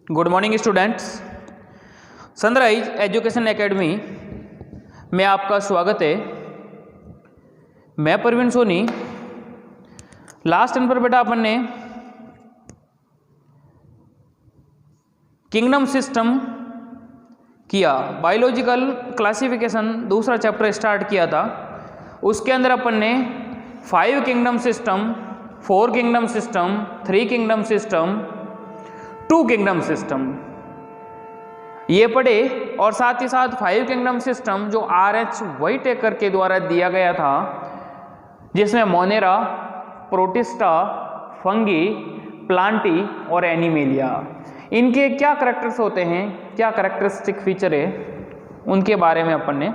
Good morning students. Sunrise education academy में आपका स्वागत है। मैं प्रवीण सोनी। लास्ट टाइम पर बेटा अपन ने किंगडम सिस्टम किया, बायोलॉजिकल क्लासिफिकेशन दूसरा चैप्टर स्टार्ट किया था। उसके अंदर अपन ने 5 kingdom system, 4 kingdom system, 3 kingdom system, 2 kingdom system ये पढ़े और साथ ही साथ 5 किंगडम सिस्टम जो RH व्हाइटेकर के द्वारा दिया गया था, जिसमें मोनेरा, प्रोटिस्टा, फंगी, प्लांटी और एनिमेलिया, इनके क्या करैक्टर्स होते हैं, क्या करैक्टरिस्टिक फीचर है, उनके बारे में अपन ने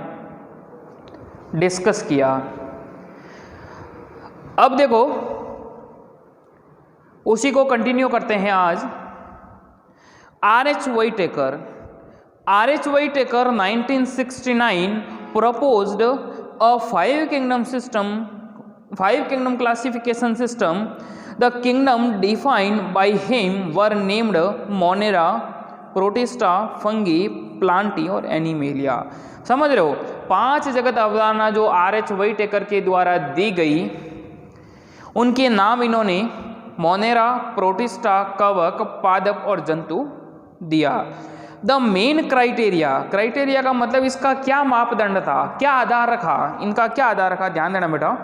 डिस्कस किया। अब देखो उसी को कंटिन्यू करते हैं आज। RH व्हाइटेकर 1969 proposed a 5 kingdom classification system. The kingdom defined by him were named Monera, Protista, Fungi, Plantae और Animalia। समझ रहे हो, 5 जगत अवधारणा जो RH व्हाइटेकर के द्वारा दी गई, उनके नाम इन्होंने मोनेरा, प्रोटिस्टा, कवक, पादप और जंतु दिया। द मेन क्राइटेरिया का मतलब इसका क्या मापदंड था, क्या आधार रखा, इनका क्या आधार रखा, ध्यान देना बेटा।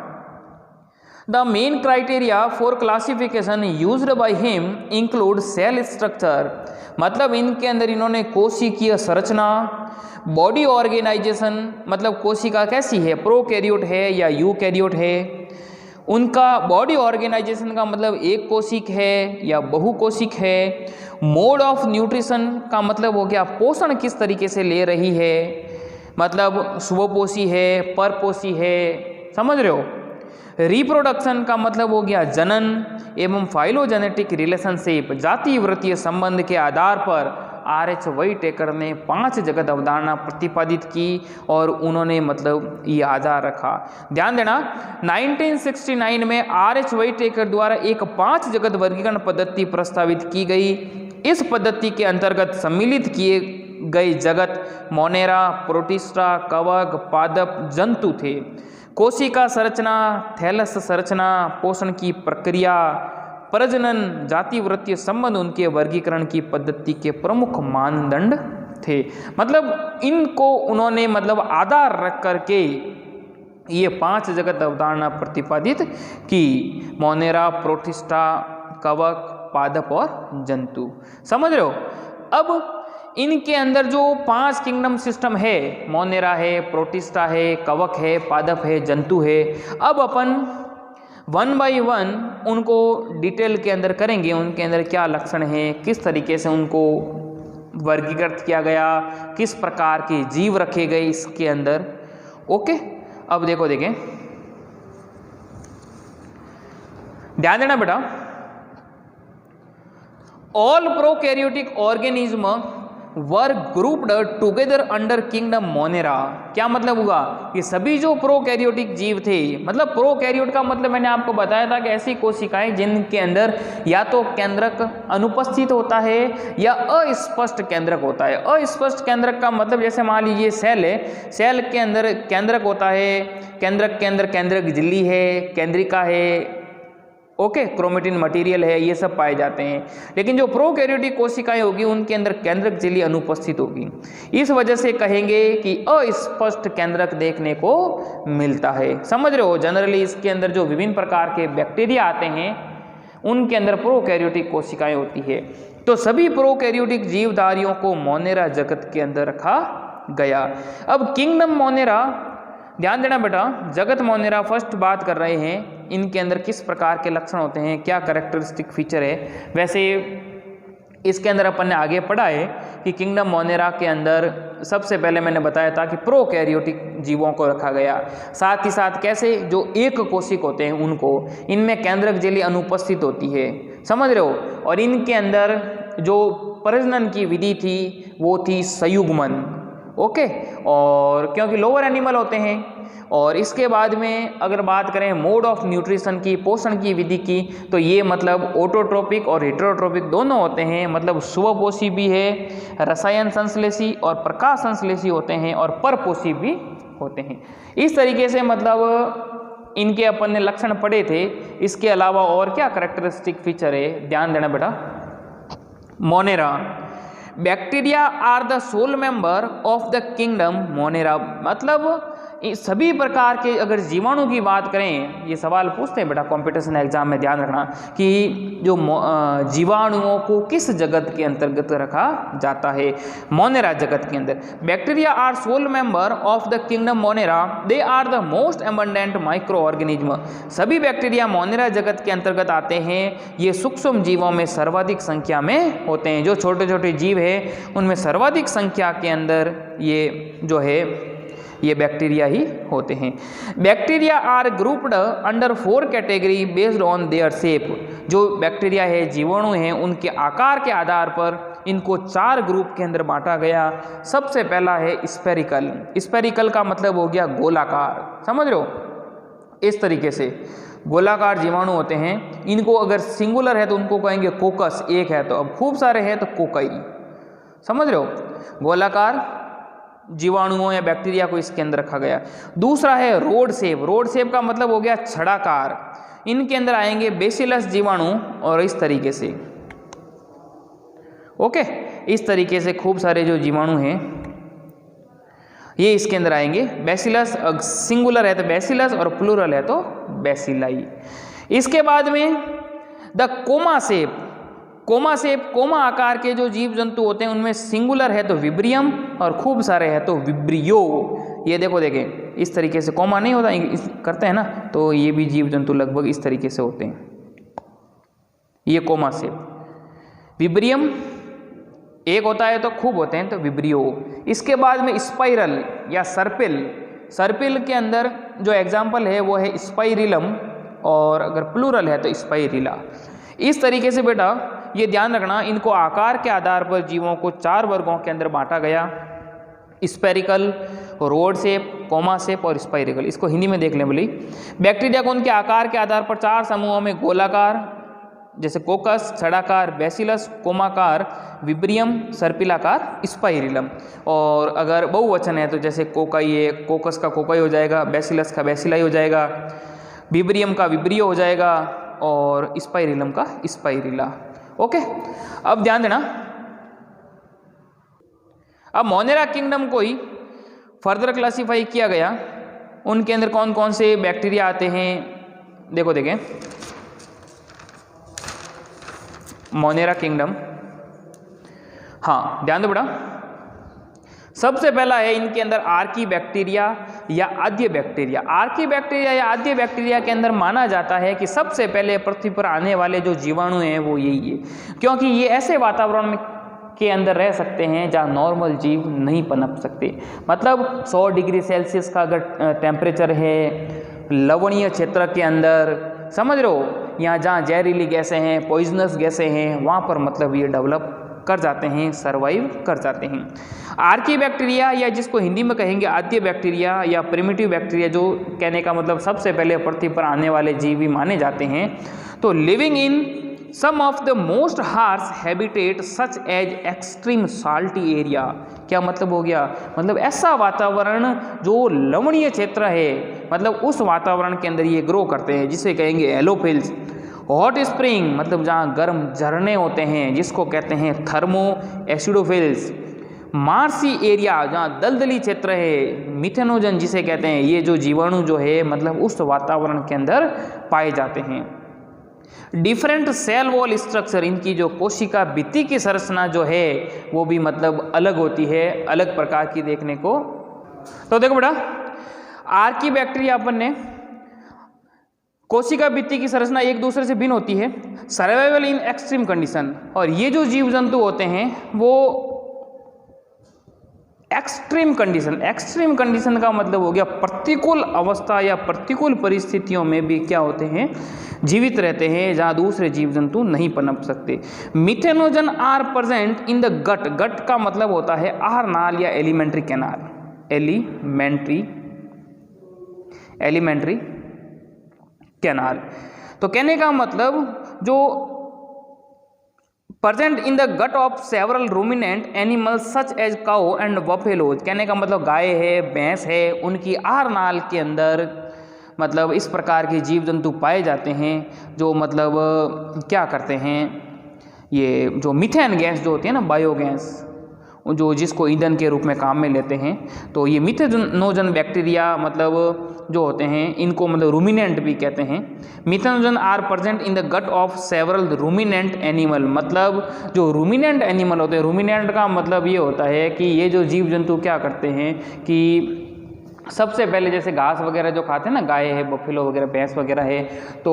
The main criteria for classification used by him include cell structure, मतलब इनके अंदर इन्होंने कोशिकीय संरचना, बॉडी ऑर्गेनाइजेशन, मतलब कोशिका कैसी है, प्रोकैरियोट है या यूकैरियोट है, उनका बॉडी ऑर्गेनाइजेशन का मतलब एक कोशिक है या बहुकोशिक है, मोड ऑफ न्यूट्रिशन का मतलब हो गया पोषण किस तरीके से ले रही है, मतलब स्वपोषी है, परपोषी है, समझ रहे हो। रिप्रोडक्शन का मतलब हो गया जनन एवं फाइलोजेनेटिक रिलेशनशिप, जाति वृत्तीय संबंध के आधार पर RH व्हाइटेकर ने 5 जगत अवधारणा प्रतिपादित की और उन्होंने मतलब ये आधार रखा। ध्यान देना, 1969 में RH व्हाइटेकर द्वारा एक 5 जगत वर्गीकरण पद्धति प्रस्तावित की गई। इस पद्धति के अंतर्गत सम्मिलित किए गए जगत मोनेरा, प्रोटिस्टा, कवक, पादप, जंतु थे। कोशिका संरचना, थैलस संरचना, पोषण की प्रक्रिया, प्रजनन, जाति वृत्तीय संबंध उनके वर्गीकरण की पद्धति के प्रमुख मानदंड थे। मतलब इनको उन्होंने मतलब आधार रख करके ये 5 जगत अवधारणा प्रतिपादित की, मोनेरा, प्रोटिस्टा, कवक, पादप और जंतु। समझ रहे हो। अब इनके अंदर जो 5 किंगडम सिस्टम है, मोनेरा है, प्रोटिस्टा है, कवक है, पादप है, जंतु है, अब अपन 1 बाय 1 उनको डिटेल के अंदर करेंगे, उनके अंदर क्या लक्षण हैं, किस तरीके से उनको वर्गीकृत किया गया, किस प्रकार के जीव रखे गए इसके अंदर। ओके, अब देखें, ध्यान देना बेटा। All prokaryotic organism were grouped together under kingdom monera. क्या मतलब हुआ कि सभी जो प्रोकैरियोटिक जीव थे, मतलब प्रोकैरियोट का मतलब मैंने आपको बताया था कि ऐसी कोशिकाएं जिनके अंदर या तो केंद्रक अनुपस्थित होता है या अस्पष्ट केंद्रक होता है। अस्पष्ट केंद्रक का मतलब जैसे मान लीजिए सेल है, सेल के अंदर केंद्रक होता है, केंद्रक के अंदर केंद्रक झिल्ली है, केंद्रिका है, ओके, क्रोमेटिन मटेरियल है, ये सब पाए जाते हैं। लेकिन जो प्रोकैरियोटिक कोशिकाएं होगी उनके अंदर केंद्रक झिल्ली अनुपस्थित होगी। इस वजह से कहेंगे कि अस्पष्ट केंद्रक देखने को मिलता है। समझ रहे हो। जनरली इसके अंदर जो विभिन्न प्रकार के बैक्टीरिया आते हैं उनके अंदर प्रोकैरियोटिक कोशिकाएं होती है। तो सभी प्रोकैरियोटिक जीवधारियों को मोनेरा जगत के अंदर रखा गया। अब किंगडम मोनेरा, ध्यान देना बेटा, जगत मोनेरा फर्स्ट बात कर रहे हैं, इनके अंदर किस प्रकार के लक्षण होते हैं, क्या कैरेक्टरिस्टिक फीचर है। वैसे इसके अंदर अपन ने आगे पढ़ा है कि किंगडम मोनेरा के अंदर सबसे पहले मैंने बताया था कि प्रोकैरियोटिक जीवों को रखा गया। साथ ही साथ कैसे, जो एक कोशिक होते हैं उनको, इनमें केंद्रक झिल्ली अनुपस्थित होती है, समझ रहे हो। और इनके अंदर जो प्रजनन की विधि थी वो थी संयुग्मन। ओके, और क्योंकि लोअर एनिमल होते हैं और इसके बाद में अगर बात करें मोड ऑफ न्यूट्रिशन की, पोषण की विधि की, तो ये मतलब ऑटोट्रोपिक और हेटेरोट्रोपिक दोनों होते हैं। मतलब स्वपोषी भी है, रसायन संश्लेषी और प्रकाश संश्लेषी होते हैं, और परपोषी भी होते हैं। इस तरीके से मतलब इनके अपन ने लक्षण पढ़े थे। इसके अलावा और क्या कैरेक्टरिस्टिक फीचर है, ध्यान देना बेटा। Monera, bacteria are the sole member of the kingdom Monera. मतलब सभी प्रकार के अगर जीवाणु की बात करें, ये सवाल पूछते हैं बेटा कॉम्पिटिशन एग्जाम में, ध्यान रखना कि जो जीवाणुओं को किस जगत के अंतर्गत रखा जाता है, मोनेरा जगत के अंदर। Bacteria are sole member of the kingdom Monera, they are the most abundant microorganism. सभी बैक्टीरिया मोनेरा जगत के अंतर्गत आते हैं। ये सूक्ष्म जीवों में सर्वाधिक संख्या में होते हैं। जो छोटे छोटे जीव है उनमें सर्वाधिक संख्या के अंदर ये जो है ये बैक्टीरिया ही होते हैं। Bacteria are grouped under 4 category based on their shape. जो बैक्टीरिया है, जीवाणु हैं, उनके आकार के आधार पर इनको 4 ग्रुप के अंदर बांटा गया। सबसे पहला है स्पेरिकल। स्पेरिकल का मतलब हो गया गोलाकार, समझ रहे हो, इस तरीके से गोलाकार जीवाणु होते हैं। इनको अगर सिंगुलर है तो उनको कहेंगे कोकस, एक है तो, अब खूब सारे हैं तो कोकई, समझ रहे हो। गोलाकार जीवाणुओं या बैक्टीरिया को इसके अंदर रखा गया। दूसरा है रोड शेप। रोड शेप का मतलब हो गया छड़ाकार। इनके अंदर आएंगे बेसिलस जीवाणु और इस तरीके से, ओके, इस तरीके से खूब सारे जो जीवाणु हैं ये इसके अंदर आएंगे। बेसिलस, सिंगुलर है तो बेसिलस और प्लूरल है तो बेसिलाई। इसके बाद में the comma shape. Comma shape, comma आकार के जो जीव जंतु होते हैं उनमें सिंगुलर है तो विब्रियम और खूब सारे है तो विब्रियो। ये देखो देखें, इस तरीके से कोमा नहीं होता, करते हैं ना, तो ये भी जीव जंतु लगभग इस तरीके से होते हैं। ये कोमा शेप। विब्रियम एक होता है तो खूब होते हैं तो विब्रियो। इसके बाद में स्पाइरल या सर्पिल। सर्पिल के अंदर जो एग्जाम्पल है वो है स्पाइरिलम, और अगर प्लूरल है तो स्पाइरिला। इस तरीके से बेटा ये ध्यान रखना, इनको आकार के आधार पर जीवों को 4 वर्गों के अंदर बांटा गया। Spherical, rod shape, comma shape और स्पाइरिकल। इसको हिंदी में देख लें बोली। बैक्टीरिया को उनके आकार के आधार पर 4 समूहों में गोलाकार जैसे कोकस, छड़ाकार, बेसिलस, कोमाकार, विब्रियम, सर्पिलाकार, स्पाइरिलम। और अगर बहुवचन है तो जैसे कोकाई है, कोकस का कोकाई हो जाएगा, बेसिलस का बेसिलाई हो जाएगा, विब्रियम का विब्रियो हो जाएगा और स्पाइरिलम का स्पाइरिला। ओके, अब ध्यान देना। अब मोनेरा किंगडम को ही फर्दर क्लासिफाई किया गया। उनके अंदर कौन कौन से बैक्टीरिया आते हैं देखो, देखें। मोनेरा किंगडम, हाँ ध्यान दो बेटा। सबसे पहला है इनके अंदर आर्की बैक्टीरिया या आद्य बैक्टीरिया। आर्की बैक्टीरिया या आद्य बैक्टीरिया के अंदर माना जाता है कि सबसे पहले पृथ्वी पर आने वाले जो जीवाणु हैं वो यही है, क्योंकि ये ऐसे वातावरण में के अंदर रह सकते हैं जहाँ नॉर्मल जीव नहीं पनप सकते। मतलब 100 डिग्री सेल्सियस का अगर टेम्परेचर है लवणीय क्षेत्र के अंदर, समझ रहे हो, यहाँ जहाँ जहरीली गैसें हैं, पॉइजनस गैसें हैं, वहाँ पर मतलब ये डेवलप कर जाते हैं, सरवाइव कर जाते हैं। आर्की बैक्टीरिया या जिसको हिंदी में कहेंगे आद्य बैक्टीरिया या प्रिमिटिव बैक्टीरिया, जो कहने का मतलब सबसे पहले पृथ्वी पर आने वाले जीव भी माने जाते हैं, तो living in some of the most harsh habitat such as extreme salty area. क्या मतलब हो गया, मतलब ऐसा वातावरण जो लवणीय क्षेत्र है, मतलब उस वातावरण के अंदर ये ग्रो करते हैं, जिसे कहेंगे एलोफिल्स। हॉट स्प्रिंग, मतलब जहाँ गर्म झरने होते हैं, जिसको कहते हैं थर्मो एसिडोफिल्स। मार्सी एरिया, जहाँ दलदली क्षेत्र है, मिथेनोजन जिसे कहते हैं, ये जो जीवाणु जो है मतलब उस वातावरण के अंदर पाए जाते हैं। डिफरेंट सेल वॉल स्ट्रक्चर, इनकी जो कोशिका भित्ति की संरचना जो है वो भी मतलब अलग होती है, अलग प्रकार की देखने को। तो देखो बेटा, आर्की बैक्टीरिया अपन ने कोशिका भित्ति की संरचना एक दूसरे से भिन्न होती है, सर्वाइवल इन एक्सट्रीम कंडीशन। और ये जो जीव जंतु होते हैं वो एक्सट्रीम कंडीशन का मतलब हो गया प्रतिकूल अवस्था या प्रतिकूल परिस्थितियों में भी क्या होते हैं, जीवित रहते हैं, जहाँ दूसरे जीव जंतु नहीं पनप सकते। Methanogen are present in the gut. Gut का मतलब होता है आहार नाल या alimentary canal, alimentary alimentary canal. तो कहने का मतलब जो present in the gut of several ruminant animals such as cow and buffaloes, कहने का मतलब गाय है, भैंस है, उनकी आहार नाल के अंदर मतलब इस प्रकार के जीव जंतु पाए जाते हैं जो मतलब क्या करते हैं, ये जो मीथेन गैस जो होती है ना, बायोगैस, जो जिसको ईंधन के रूप में काम में लेते हैं, तो ये मिथेनोजन बैक्टीरिया मतलब जो होते हैं इनको मतलब रूमिनेंट भी कहते हैं। Methanogen are present in the gut of several ruminant animal, मतलब जो रूमिनेंट एनिमल होते हैं, रूमिनेंट का मतलब ये होता है कि ये जो जीव जंतु क्या करते हैं कि सबसे पहले जैसे घास वगैरह जो खाते हैं ना, गाय है, बफेलो वगैरह, भैंस वगैरह है, तो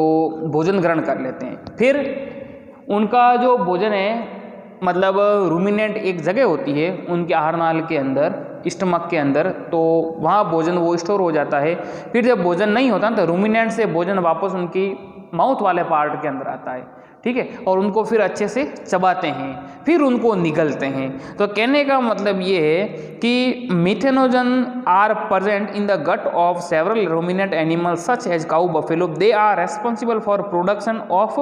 भोजन ग्रहण कर लेते हैं। फिर उनका जो भोजन है मतलब रूमिनेंट एक जगह होती है उनके आहार नाल के अंदर, स्टमक के अंदर, तो वहाँ भोजन वो स्टोर हो जाता है। फिर जब भोजन नहीं होता तो रूमिनेंट से भोजन वापस उनकी माउथ वाले पार्ट के अंदर आता है, ठीक है, और उनको फिर अच्छे से चबाते हैं, फिर उनको निगलते हैं। तो कहने का मतलब ये है कि methanogen are present in the gut of several ruminant animals such as cow, buffalo, they are responsible for production of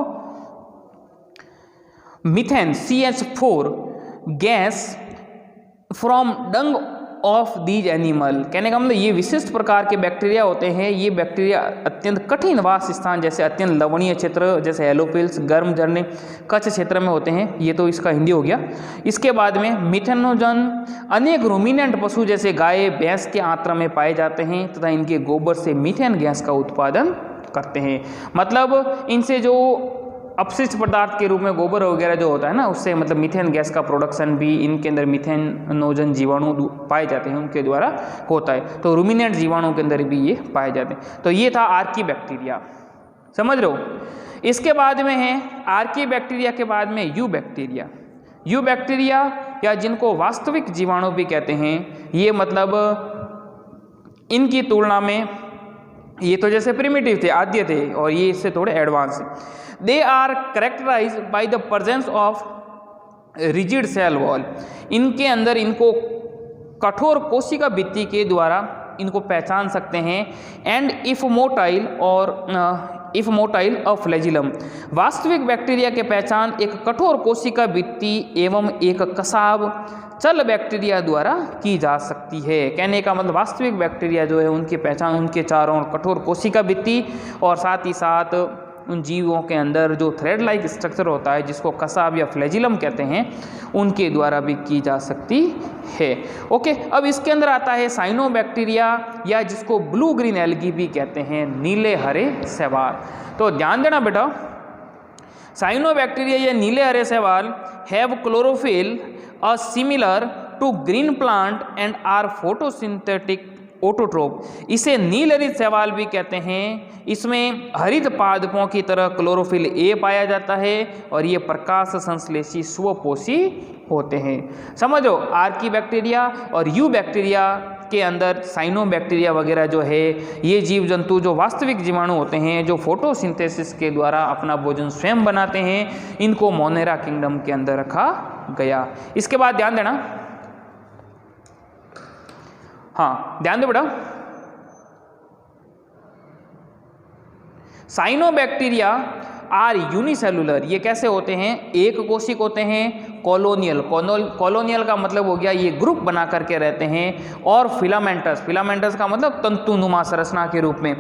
methane CH4 gas from dung of these animal. कहने का मतलब ये विशिष्ट प्रकार के बैक्टीरिया होते हैं। ये बैक्टीरिया अत्यंत कठिन वास स्थान जैसे अत्यंत लवणीय क्षेत्र जैसे हेलोफिल्स, गर्म झरने, कच्छ क्षेत्र में होते हैं। ये तो इसका हिंदी हो गया। इसके बाद में मिथेनोजन अनेक रूमिनेंट पशु जैसे गाय, भैंस के आंत्र में पाए जाते हैं तथा इनके गोबर से मीथेन गैस का उत्पादन करते हैं। मतलब इनसे जो अपशिष्ट पदार्थ के रूप में गोबर वगैरह जो होता है ना, उससे मतलब मीथेन गैस का प्रोडक्शन भी इनके अंदर मिथेनोजन जीवाणु पाए जाते हैं उनके द्वारा होता है। तो रूमिनेंट जीवाणु के अंदर भी ये पाए जाते हैं। तो ये था आर्की बैक्टीरिया, समझ रहे हो। इसके बाद में है आर्की बैक्टीरिया के बाद में यू बैक्टीरिया। यू बैक्टीरिया या जिनको वास्तविक जीवाणु भी कहते हैं, ये मतलब इनकी तुलना में ये तो जैसे प्रिमिटिव थे, आद्य थे, और ये इससे थोड़े एडवांस है। They are characterise by the presence of rigid cell wall. इनके अंदर इनको कठोर कोशिका भित्ति के द्वारा इनको पहचान सकते हैं। And if motile of flagellum. वास्तविक बैक्टीरिया के पहचान एक कठोर कोशिका भित्ति एवं एक कसाब चल बैक्टीरिया द्वारा की जा सकती है। कहने का मतलब वास्तविक बैक्टीरिया जो है उनकी पहचान उनके चारों ओर कठोर कोशिका भित्ति और साथ ही साथ उन जीवों के अंदर जो थ्रेड लाइक स्ट्रक्चर होता है जिसको कसाब या फ्लैजिलम कहते हैं, उनके द्वारा भी की जा सकती है। ओके, अब इसके अंदर आता है साइनोबैक्टीरिया या जिसको ब्लू ग्रीन एल्गी भी कहते हैं, नीले हरे शैवाल। तो ध्यान देना बेटा, साइनोबैक्टीरिया या नीले हरे शैवाल have chlorophyll a similar to green plant and are photosynthetic autotroph. इसे नील हरित शैवाल भी कहते हैं। इसमें हरित पादपों की तरह क्लोरोफिल ए पाया जाता है और ये प्रकाश संश्लेषी स्वपोषी होते हैं। समझो, आर्की बैक्टीरिया और यू बैक्टीरिया के अंदर साइनोबैक्टीरिया वगैरह जो है, ये जीव जंतु जो वास्तविक जीवाणु होते हैं जो फोटोसिंथेसिस के द्वारा अपना भोजन स्वयं बनाते हैं, इनको मोनेरा किंगडम के अंदर रखा गया। इसके बाद ध्यान देना, हाँ ध्यान दो बेटा, साइनोबैक्टीरिया आर यूनिसेलुलर। ये कैसे होते हैं? एक कोशिक होते हैं। कॉलोनियल का मतलब हो गया ये ग्रुप बना करके रहते हैं। और फिलामेंटस का मतलब तंतुनुमा संरचना के रूप में।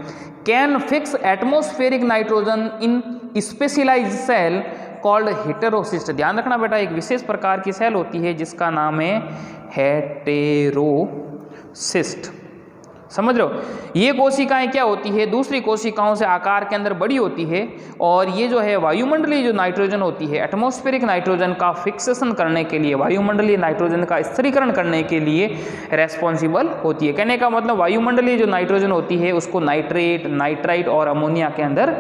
Can fix atmospheric nitrogen in specialised cell called heterocyst. ध्यान रखना बेटा, एक विशेष प्रकार की सेल होती है जिसका नाम है हेटेरोसिस्ट। समझ रहे हो? ये कोशिकाएं क्या होती है, दूसरी कोशिकाओं से आकार के अंदर बड़ी होती है और ये जो है वायुमंडलीय जो नाइट्रोजन होती है, एटमॉस्फेरिक नाइट्रोजन का फिक्सेशन करने के लिए, वायुमंडलीय नाइट्रोजन का स्थिरीकरण करने के लिए रेस्पॉन्सिबल होती है। कहने का मतलब वायुमंडलीय जो नाइट्रोजन होती है उसको नाइट्रेट, नाइट्राइट और अमोनिया के अंदर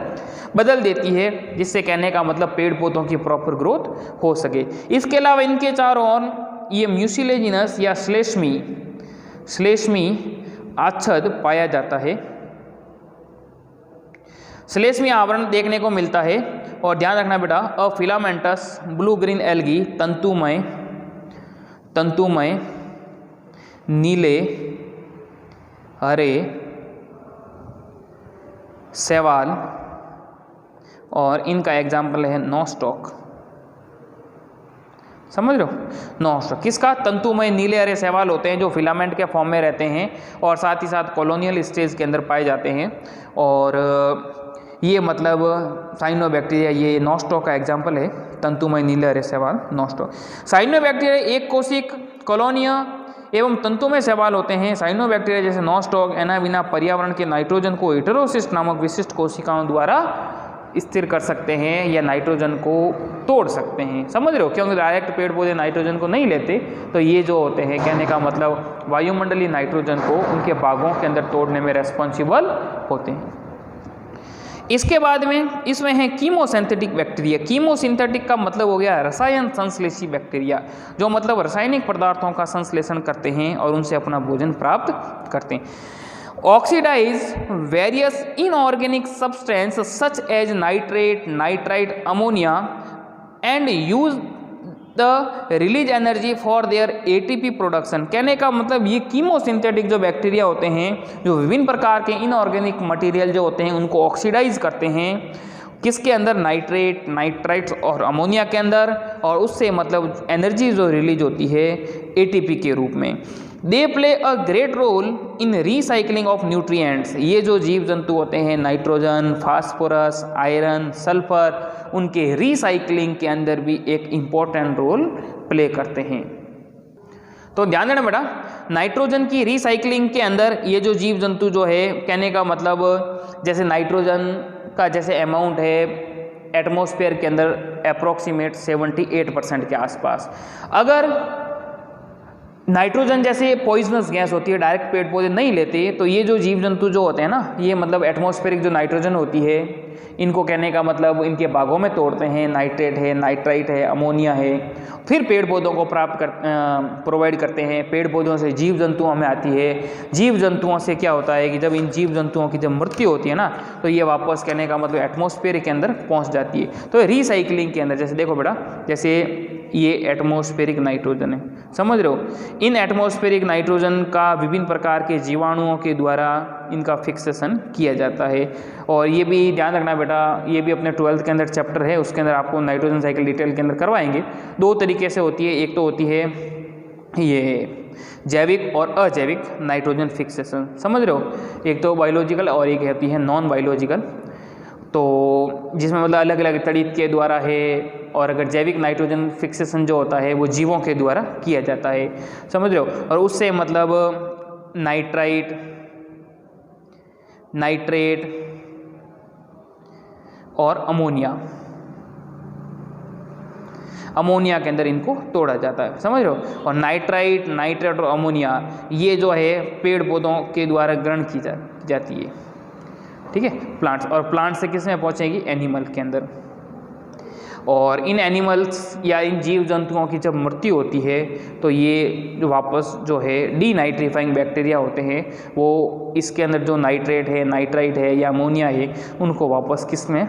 बदल देती है, जिससे कहने का मतलब पेड़ पौधों की प्रॉपर ग्रोथ हो सके। इसके अलावा इनके चारों ओर ये म्यूसिलेजिनस या श्लेष्मी आच्छद पाया जाता है। श्लेष्मी आवरण देखने को मिलता है। और ध्यान रखना बेटा, अ फिलामेंटस ब्लू ग्रीन एल्गी तंतुमय नीले हरे शैवाल, और इनका एग्जाम्पल है नॉस्टॉक। समझ रहे हो? नॉस्टॉक किसका? तंतुमय नीले हरे शैवाल होते हैं जो फिलामेंट के फॉर्म में रहते हैं और साथ ही साथ कॉलोनियल स्टेज के अंदर पाए जाते हैं। और ये मतलब साइनोबैक्टीरिया, ये नॉस्टॉक का एग्जाम्पल है, तंतुमय नीले हरे शैवाल नॉस्टॉक। साइनोबैक्टीरिया एक कोशिक, कॉलोनिया एवं तंतुमय शैवाल होते हैं। साइनोबैक्टीरिया जैसे नॉस्टॉक एनाविना पर्यावरण के नाइट्रोजन को हेटेरोसिस्ट नामक विशिष्ट कोशिकाओं द्वारा स्थिर कर सकते हैं या नाइट्रोजन को तोड़ सकते हैं। समझ रहे हो? क्योंकि डायरेक्ट पेड़ पौधे नाइट्रोजन को नहीं लेते, तो ये जो होते हैं, कहने का मतलब वायुमंडलीय नाइट्रोजन को उनके भागों के अंदर तोड़ने में रेस्पॉन्सिबल होते हैं। इसके बाद में इसमें है कीमोसिंथेटिक बैक्टीरिया। कीमोसिंथेटिक का मतलब हो गया रसायन संश्लेषी बैक्टीरिया, जो मतलब रासायनिक पदार्थों का संश्लेषण करते हैं और उनसे अपना भोजन प्राप्त करते हैं। Oxidise various inorganic substance such as nitrate, nitrite, ammonia and use the release energy for their ATP production. कहने का मतलब ये कीमोसिंथेटिक जो बैक्टीरिया होते हैं, जो विभिन्न प्रकार के इनऑर्गेनिक मटेरियल जो होते हैं उनको ऑक्सीडाइज करते हैं, किसके अंदर? नाइट्रेट, नाइट्राइट्स और अमोनिया के अंदर, और उससे मतलब एनर्जी जो रिलीज होती है एटीपी के रूप में। They play a great role in recycling of nutrients. ये जो जीव जंतु होते हैं नाइट्रोजन, फास्फोरस, आयरन, सल्फर, उनके रिसाइकलिंग के अंदर भी एक इम्पोर्टेंट रोल प्ले करते हैं। तो ध्यान देना बेटा, नाइट्रोजन की रिसाइकलिंग के अंदर ये जो जीव जंतु जो है, कहने का मतलब जैसे नाइट्रोजन का जैसे अमाउंट है एटमॉस्फेयर के अंदर अप्रोक्सीमेट 78% के आसपास। अगर नाइट्रोजन जैसे पॉइजनस गैस होती है, डायरेक्ट पेड़ पौधे नहीं लेते, तो ये जो जीव जंतु जो होते हैं ना, ये मतलब एटमॉस्फेरिक जो नाइट्रोजन होती है, इनको कहने का मतलब इनके भागों में तोड़ते हैं। नाइट्रेट है, नाइट्राइट है, अमोनिया है, फिर पेड़ पौधों को प्रोवाइड करते हैं। पेड़ पौधों से जीव जंतुओं में आती है। जीव जंतुओं से क्या होता है कि जब इन जीव जंतुओं की जब मृत्यु होती है ना, तो ये वापस कहने का मतलब एटमॉस्फेयर के अंदर पहुंच जाती है। तो रिसाइकलिंग के अंदर जैसे देखो बेटा, जैसे ये एटमॉस्फेरिक नाइट्रोजन है, समझ रहे हो? इन एटमॉस्फेरिक नाइट्रोजन का विभिन्न प्रकार के जीवाणुओं के द्वारा इनका फिक्सेशन किया जाता है। और ये भी ध्यान रखना बेटा, ये भी अपने 12th के अंदर चैप्टर है, उसके अंदर आपको नाइट्रोजन साइकिल डिटेल के अंदर करवाएंगे। दो तरीके से होती है, एक तो होती है ये जैविक और अजैविक नाइट्रोजन फिक्सेशन, समझ रहे हो? एक तो बायोलॉजिकल और एक होती है नॉन बायोलॉजिकल, तो जिसमें मतलब अलग अलग तरीके के द्वारा है। और अगर जैविक नाइट्रोजन फिक्सेशन जो होता है वो जीवों के द्वारा किया जाता है, समझ रहे हो? और उससे मतलब नाइट्राइट, नाइट्रेट और अमोनिया के अंदर इनको तोड़ा जाता है, समझ रहे हो? और नाइट्राइट, नाइट्रेट और अमोनिया ये जो है पेड़ पौधों के द्वारा ग्रहण की जाती है, ठीक है, प्लांट्स। और प्लांट से किस में पहुंचेगी? एनिमल के अंदर। और इन एनिमल्स या इन जीव जंतुओं की जब मृत्यु होती है, तो ये वापस जो है डीनाइट्रीफाइंग बैक्टीरिया होते हैं, वो इसके अंदर जो नाइट्रेट है, नाइट्राइट है या अमोनिया है, उनको वापस किस में?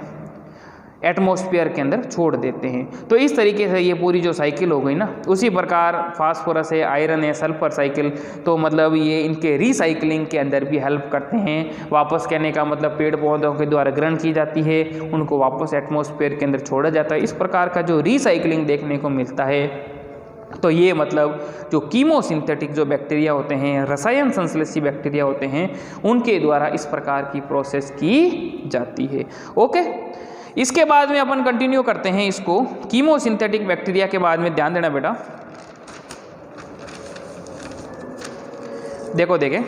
एटमॉस्फेयर के अंदर छोड़ देते हैं। तो इस तरीके से ये पूरी जो साइकिल हो गई ना, उसी प्रकार फास्फोरस है, आयरन है, सल्फर साइकिल, तो मतलब ये इनके रिसाइकलिंग के अंदर भी हेल्प करते हैं। वापस कहने का मतलब पेड़ पौधों के द्वारा ग्रहण की जाती है, उनको वापस एटमॉस्फेयर के अंदर छोड़ा जाता है। इस प्रकार का जो रिसाइकलिंग देखने को मिलता है, तो ये मतलब जो कीमोसिंथेटिक जो बैक्टीरिया होते हैं, रसायन संश्लेषी बैक्टीरिया होते हैं, उनके द्वारा इस प्रकार की प्रोसेस की जाती है। ओके, इसके बाद में अपन कंटिन्यू करते हैं इसको कीमोसिंथेटिक बैक्टीरिया के बाद में। ध्यान देना बेटा, देखो देखें,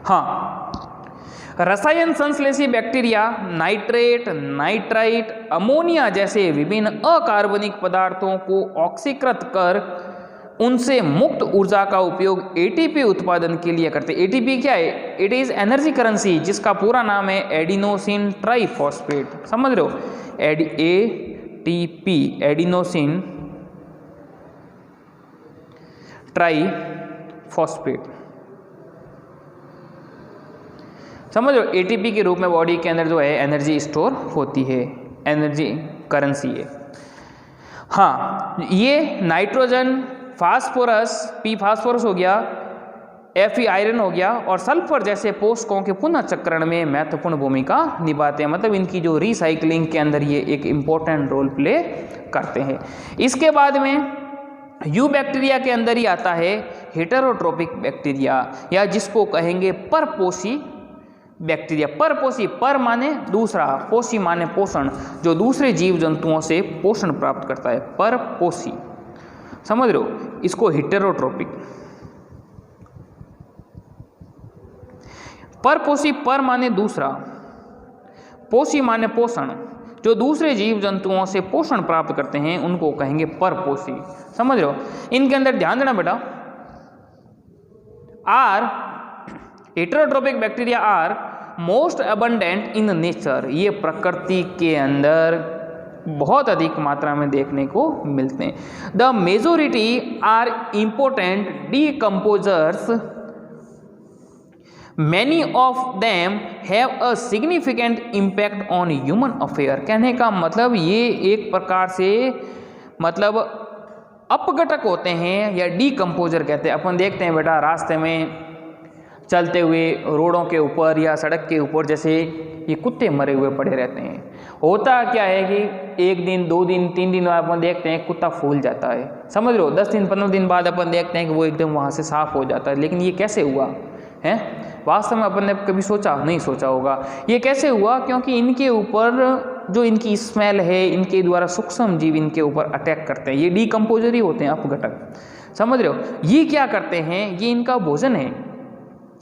हाँ, रसायन संश्लेषी बैक्टीरिया नाइट्रेट, नाइट्राइट, अमोनिया जैसे विभिन्न अकार्बनिक पदार्थों को ऑक्सीकृत कर उनसे मुक्त ऊर्जा का उपयोग एटीपी उत्पादन के लिए करते हैं। एटीपी क्या है? इट इज एनर्जी करेंसी, जिसका पूरा नाम है एडिनोसिन ट्राइफॉस्फेट, समझ रहे हो? एटीपी, एडिनोसिन ट्राइफॉस्फेट, समझ रहे हो? एटीपी के रूप में बॉडी के अंदर जो है एनर्जी स्टोर होती है, एनर्जी करेंसी है। हाँ, ये नाइट्रोजन, फास्फोरस, पी फास्फोरस हो गया, Fe आयरन हो गया, और सल्फर जैसे पोषकों के पुनः चक्रण में महत्वपूर्ण भूमिका निभाते हैं। मतलब इनकी जो रिसाइकलिंग के अंदर ये एक इम्पोर्टेंट रोल प्ले करते हैं। इसके बाद में यू बैक्टीरिया के अंदर ही आता है हेटेरोट्रोपिक बैक्टीरिया, या जिसको कहेंगे परपोषी बैक्टीरिया। परपोषी, पर माने दूसरा, पोषी माने पोषण, जो दूसरे जीव जंतुओं से पोषण प्राप्त करता है, परपोषी, समझ रहे हो इसको हेटेरोट्रोपिक। परपोषी, पर माने दूसरा, पोषी माने पोषण, जो दूसरे जीव जंतुओं से पोषण प्राप्त करते हैं उनको कहेंगे परपोषी, समझ रहे हो। इनके अंदर ध्यान देना बेटा, are heterotrophic bacteria are most abundant in nature, ये प्रकृति के अंदर बहुत अधिक मात्रा में देखने को मिलते हैं। The majority are important decomposers, many of them have a significant impact on human affair. कहने का मतलब ये एक प्रकार से मतलब अपघटक होते हैं या डीकम्पोजर कहते हैं। अपन देखते हैं बेटा रास्ते में चलते हुए रोडों के ऊपर या सड़क के ऊपर जैसे ये कुत्ते मरे हुए पड़े रहते हैं। होता क्या है कि एक दिन, 2 दिन, 3 दिन बाद अपन देखते हैं कुत्ता फूल जाता है, समझ लो 10 दिन 15 दिन बाद अपन देखते हैं कि वो एकदम वहाँ से साफ हो जाता है। लेकिन ये कैसे हुआ है? वास्तव में अपन ने कभी सोचा नहीं सोचा होगा ये कैसे हुआ, क्योंकि इनके ऊपर जो इनकी स्मेल है, इनके द्वारा सूक्ष्म जीव इनके ऊपर अटैक करते हैं। ये डीकम्पोजर ही होते हैं, अपघटक, समझ रहे हो। ये क्या करते हैं, ये इनका भोजन है,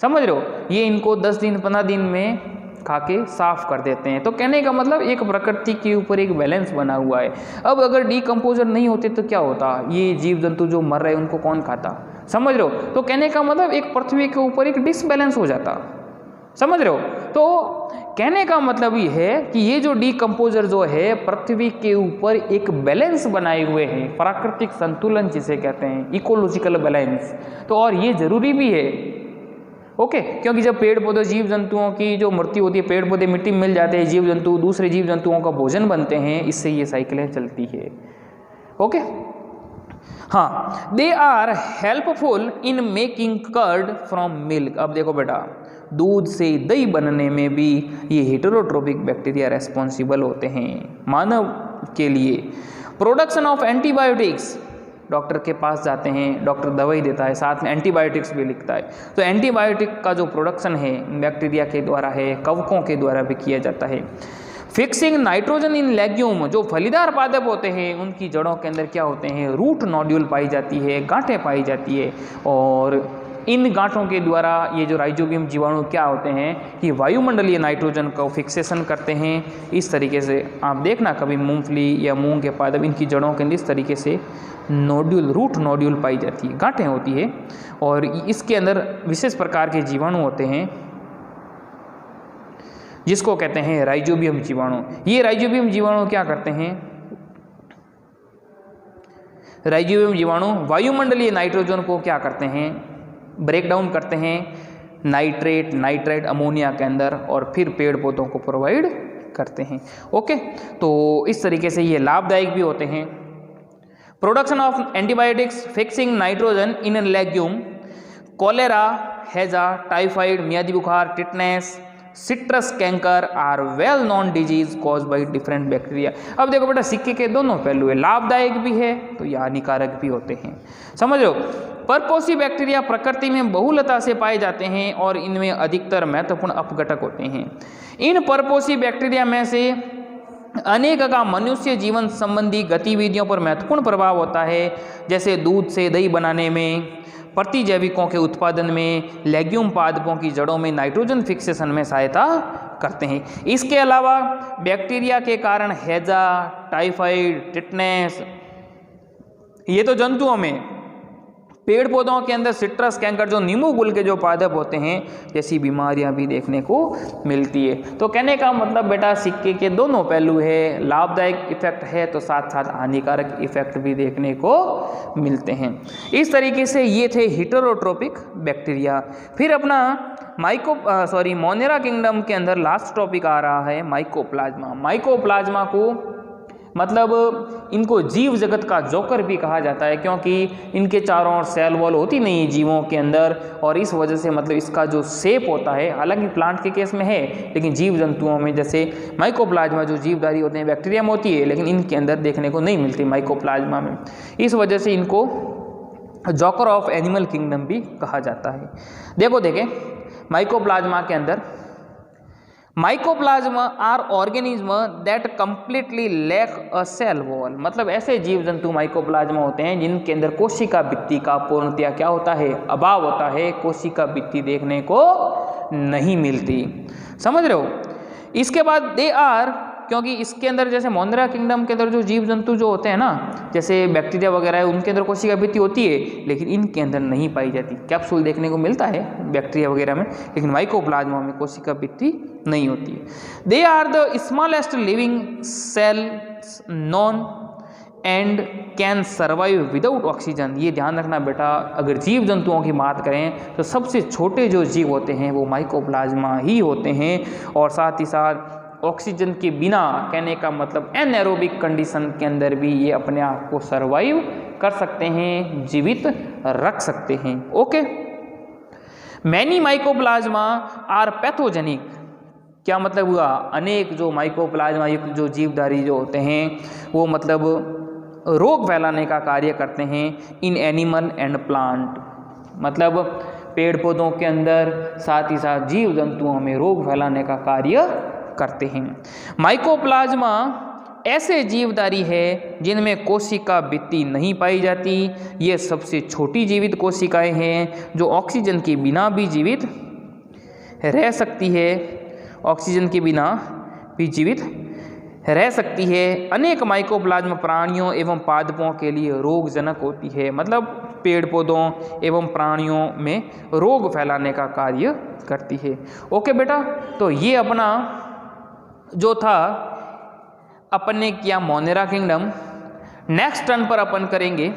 समझ रहे हो। ये इनको 10 दिन 15 दिन में खा के साफ कर देते हैं। तो कहने का मतलब एक प्रकृति के ऊपर एक बैलेंस बना हुआ है। अब अगर डीकम्पोजर नहीं होते तो क्या होता, ये जीव जंतु जो मर रहे हैं उनको कौन खाता, समझ रहे हो। तो कहने का मतलब एक पृथ्वी के ऊपर एक डिसबैलेंस हो जाता, समझ रहे हो। तो कहने का मतलब ये है कि ये जो डीकम्पोजर जो है पृथ्वी के ऊपर एक बैलेंस बनाए हुए हैं, प्राकृतिक संतुलन जिसे कहते हैं, इकोलॉजिकल बैलेंस। तो और ये जरूरी भी है, ओके क्योंकि जब पेड़ पौधे जीव जंतुओं की जो मृत्यु होती है, पेड़ पौधे मिट्टी में मिल जाते हैं, जीव जंतु दूसरे जीव जंतुओं का भोजन बनते हैं, इससे ये साइकिलें चलती है, ओके। हाँ, they are helpful in making curd from milk. अब देखो बेटा, दूध से दही बनने में भी ये हेटेरोट्रोपिक बैक्टीरिया रेस्पॉन्सिबल होते हैं मानव के लिए। प्रोडक्शन ऑफ एंटीबायोटिक्स, डॉक्टर के पास जाते हैं, डॉक्टर दवाई देता है, साथ में एंटीबायोटिक्स भी लिखता है। तो एंटीबायोटिक का जो प्रोडक्शन है बैक्टीरिया के द्वारा है, कवकों के द्वारा भी किया जाता है। फिक्सिंग नाइट्रोजन इन लेग्यूम, जो फलीदार पादप होते हैं उनकी जड़ों के अंदर क्या होते हैं, रूट नोड्यूल पाई जाती है, गांठें पाई जाती है, और इन गांठों के द्वारा ये जो राइजोबियम जीवाणु क्या होते हैं कि वायुमंडलीय नाइट्रोजन का फिक्सेशन करते हैं। इस तरीके से आप देखना कभी मूंगफली या मूंग के पादप, इनकी जड़ों के अंदर इस तरीके से नोड्यूल, रूट नोड्यूल पाई जाती है, गांठें होती है, और इसके अंदर विशेष प्रकार के जीवाणु होते हैं जिसको कहते हैं राइजोबियम जीवाणु। ये राइजोबियम जीवाणु क्या करते हैं, राइजोबियम जीवाणु वायुमंडलीय नाइट्रोजन को क्या करते हैं, ब्रेक डाउन करते हैं नाइट्रेट, नाइट्राइट, अमोनिया के अंदर, और फिर पेड़ पौधों को प्रोवाइड करते हैं, ओके। तो इस तरीके से ये लाभदायक भी होते हैं। Production of antibiotics fixing nitrogen in legume, cholera, हैजा, टाइफाइड, मियादी बुखार, tetanus, citrus canker are well known disease cause by different bacteria. अब देखो बेटा, सिक्के के दोनों पहलू है, लाभदायक भी है तो ये हानिकारक भी होते हैं, समझ लो। परपोषी बैक्टीरिया प्रकृति में बहुलता से पाए जाते हैं और इनमें अधिकतर महत्वपूर्ण अपघटक होते हैं। इन परपोषी बैक्टीरिया में से अनेक का मनुष्य जीवन संबंधी गतिविधियों पर महत्वपूर्ण प्रभाव होता है, जैसे दूध से दही बनाने में, प्रतिजैविकों के उत्पादन में, लेग्यूम पादपों की जड़ों में नाइट्रोजन फिक्सेशन में सहायता करते हैं। इसके अलावा बैक्टीरिया के कारण हैजा, टाइफाइड, टिटनेस, ये तो जंतुओं में, पेड़ पौधों के अंदर सिट्रस कैंकर, जो नींबू गुल के जो पादप होते हैं, जैसी बीमारियां भी देखने को मिलती है। तो कहने का मतलब बेटा, सिक्के के दोनों पहलू है, लाभदायक इफेक्ट है तो साथ साथ हानिकारक इफेक्ट भी देखने को मिलते हैं। इस तरीके से ये थे हेटेरोट्रोपिक बैक्टीरिया। फिर अपना मोनेरा किंगडम के अंदर लास्ट टॉपिक आ रहा है माइकोप्लाज्मा। माइकोप्लाज्मा को मतलब इनको जीव जगत का जोकर भी कहा जाता है, क्योंकि इनके चारों ओर सेल वॉल होती नहीं है जीवों के अंदर, और इस वजह से मतलब इसका जो शेप होता है, हालांकि प्लांट के केस में है, लेकिन जीव जंतुओं में जैसे माइकोप्लाज्मा जो जीवधारी होते हैं बैक्टीरिया में होती है, लेकिन इनके अंदर देखने को नहीं मिलती माइकोप्लाज्मा में। इस वजह से इनको जोकर ऑफ एनिमल किंगडम भी कहा जाता है। देखें माइकोप्लाज्मा के अंदर, mycoplasma are organism that completely lack a cell wall, मतलब ऐसे जीव जंतु माइकोप्लाज्मा होते हैं जिनके अंदर कोशिका भित्ति का पूर्णतया क्या होता है, अभाव होता है, कोशिका भित्ति देखने को नहीं मिलती। समझ रहे हो। इसके बाद दे आर, क्योंकि इसके अंदर जैसे मोनेरा किंगडम के अंदर जो जीव जंतु जो होते हैं ना, जैसे बैक्टीरिया वगैरह है, उनके अंदर कोशिका भित्ति होती है, लेकिन इनके अंदर नहीं पाई जाती। कैप्सूल देखने को मिलता है बैक्टीरिया वगैरह में, लेकिन माइकोप्लाज्मा में कोशिका भित्ति नहीं होती है। They are the smallest living cells known and can survive without oxygen. ये ध्यान रखना बेटा, अगर जीव जंतुओं की बात करें तो सबसे छोटे जो जीव होते हैं वो माइकोप्लाज्मा ही होते हैं, और साथ ही साथ ऑक्सीजन के बिना, कहने का मतलब एनएरोबिक कंडीशन के अंदर भी ये अपने आप को सर्वाइव कर सकते हैं, जीवित रख सकते हैं। Okay. Many mycoplasma are pathogenic, क्या मतलब हुआ, अनेक जो माइकोप्लाज्मा युक्त जो जीवधारी जो होते हैं वो मतलब रोग फैलाने का कार्य करते हैं इन एनिमल एंड प्लांट, मतलब पेड़ पौधों के अंदर, साथ ही साथ जीव जंतुओं में रोग फैलाने का कार्य करते हैं। माइकोप्लाज्मा ऐसे जीवधारी है जिनमें कोशिका भित्ति नहीं पाई जाती। ये सबसे छोटी जीवित कोशिकाएं हैं जो ऑक्सीजन के बिना भी जीवित रह सकती है, ऑक्सीजन के बिना भी जीवित रह सकती है। अनेक माइकोप्लाज्मा प्राणियों एवं पादपों के लिए रोगजनक होती है, मतलब पेड़ पौधों एवं प्राणियों में रोग फैलाने का कार्य करती है। ओके बेटा, तो ये अपना जो था अपन ने किया मोनेरा किंगडम। नेक्स्ट टर्न पर अपन करेंगे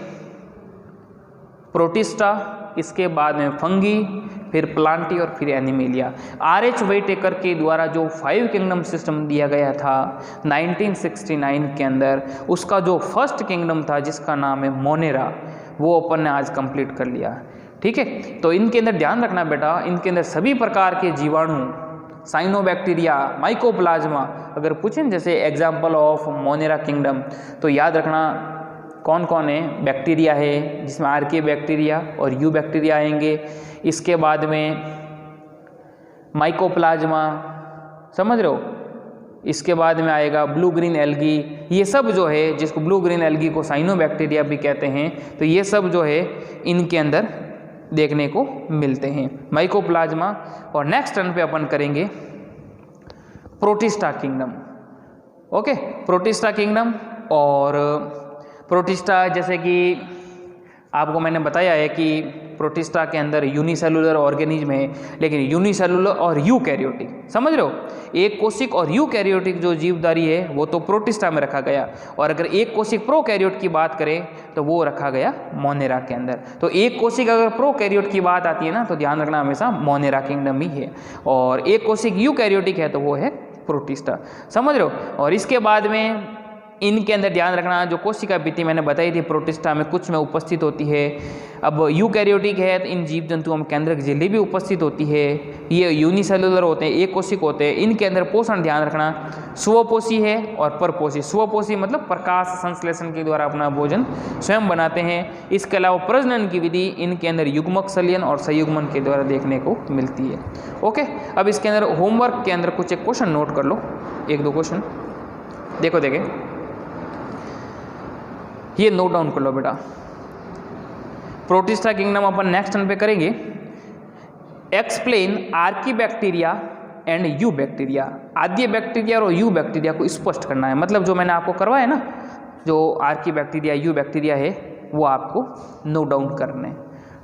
प्रोटिस्टा, इसके बाद में फंगी, फिर प्लांटी और फिर एनिमेलिया। R.H. व्हिटेकर के द्वारा जो 5 किंगडम सिस्टम दिया गया था 1969 के अंदर, उसका जो फर्स्ट किंगडम था जिसका नाम है मोनेरा, वो अपन ने आज कंप्लीट कर लिया। ठीक है, तो इनके अंदर ध्यान रखना बेटा, इनके अंदर सभी प्रकार के जीवाणु, साइनोबैक्टीरिया, माइकोप्लाज्मा, अगर पूछें जैसे एग्जाम्पल ऑफ मोनेरा किंगडम, तो याद रखना कौन कौन है। बैक्टीरिया है जिसमें आर्के बैक्टीरिया और यू बैक्टीरिया आएंगे। इसके बाद में माइकोप्लाज्मा, समझ रहे हो। इसके बाद में आएगा ब्लू ग्रीन एल्गी। ये सब जो है, जिसको ब्लू ग्रीन एल्गी को साइनोबैक्टीरिया भी कहते हैं, तो ये सब जो है इनके अंदर देखने को मिलते हैं माइकोप्लाज्मा। और नेक्स्ट टर्न पे अपन करेंगे protista kingdom. Okay, protista kingdom. और प्रोटिस्टा जैसे कि आपको मैंने बताया है कि प्रोटिस्टा के अंदर यूनिसेलुलर ऑर्गेनिज्म है, लेकिन यूनिसेलुलर और यूकैरियोटिक, समझ रहे हो, एक कोशिक और यूकैरियोटिक जो जीवधारी है वो तो प्रोटिस्टा में रखा गया, और अगर एक कोशिक प्रोकैरियोट की बात करें तो वो रखा गया मोनेरा के अंदर। तो एक कोशिक अगर प्रोकैरियोट की बात आती है ना, तो ध्यान रखना हमेशा मोनेरा किंगडम ही है, और एक कोशिक यूकैरियोटिक है तो वो है प्रोटिस्टा, समझ रहे हो। और इसके बाद में इनके अंदर ध्यान रखना, जो कोशिका भित्ति मैंने बताई थी प्रोटिस्टा में कुछ में उपस्थित होती है। अब यूकैरियोटिक है तो इन जीव जंतुओं में केंद्रक झिल्ली भी उपस्थित होती है। ये यूनिसेलुलर होते हैं, एक कोशिक होते हैं। इनके अंदर पोषण ध्यान रखना, स्वपोषी है और परपोषी। स्वपोषी मतलब प्रकाश संश्लेषण के द्वारा अपना भोजन स्वयं बनाते हैं। इसके अलावा प्रजनन की विधि इनके अंदर युग्मक संलयन और संयुग्मन के द्वारा देखने को मिलती है। ओके, अब इसके अंदर होमवर्क के अंदर कुछ एक क्वेश्चन नोट कर लो, 1-2 क्वेश्चन देखें, ये नोट डाउन कर लो बेटा। प्रोटिस्टा किंगडम अपन नेक्स्ट टर्न पे करेंगे। Explain Archie bacteria and you bacteria. आद्य बैक्टीरिया और यू बैक्टीरिया को स्पष्ट करना है, मतलब जो मैंने आपको करवाया ना, जो आर्की बैक्टीरिया यू बैक्टीरिया है वो आपको नोट डाउन करने,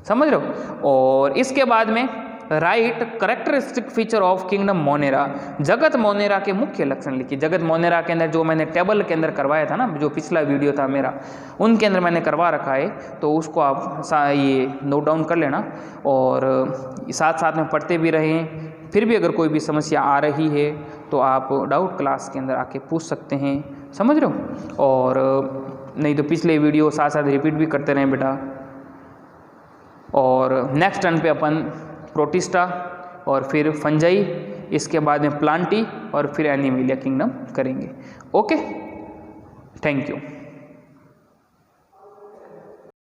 समझ रहे हो। और इसके बाद में right characteristic feature of kingdom Monera. जगत मोनेरा के मुख्य लक्षण लिखिए। जगत मोनेरा के अंदर जो मैंने टेबल के अंदर करवाया था ना, जो पिछला वीडियो था मेरा, उनके अंदर मैंने करवा रखा है, तो उसको आप ये नोट डाउन कर लेना और साथ साथ में पढ़ते भी रहें। फिर भी अगर कोई भी समस्या आ रही है तो आप डाउट क्लास के अंदर आके पूछ सकते हैं, समझ रहे हो। और नहीं तो पिछले वीडियो साथ साथ रिपीट भी करते रहें बेटा। और नेक्स्ट टर्न पे अपन प्रोटिस्टा और फिर फंजाई, इसके बाद में प्लांटी और फिर एनिमेलिया किंगडम करेंगे। Okay, thank you.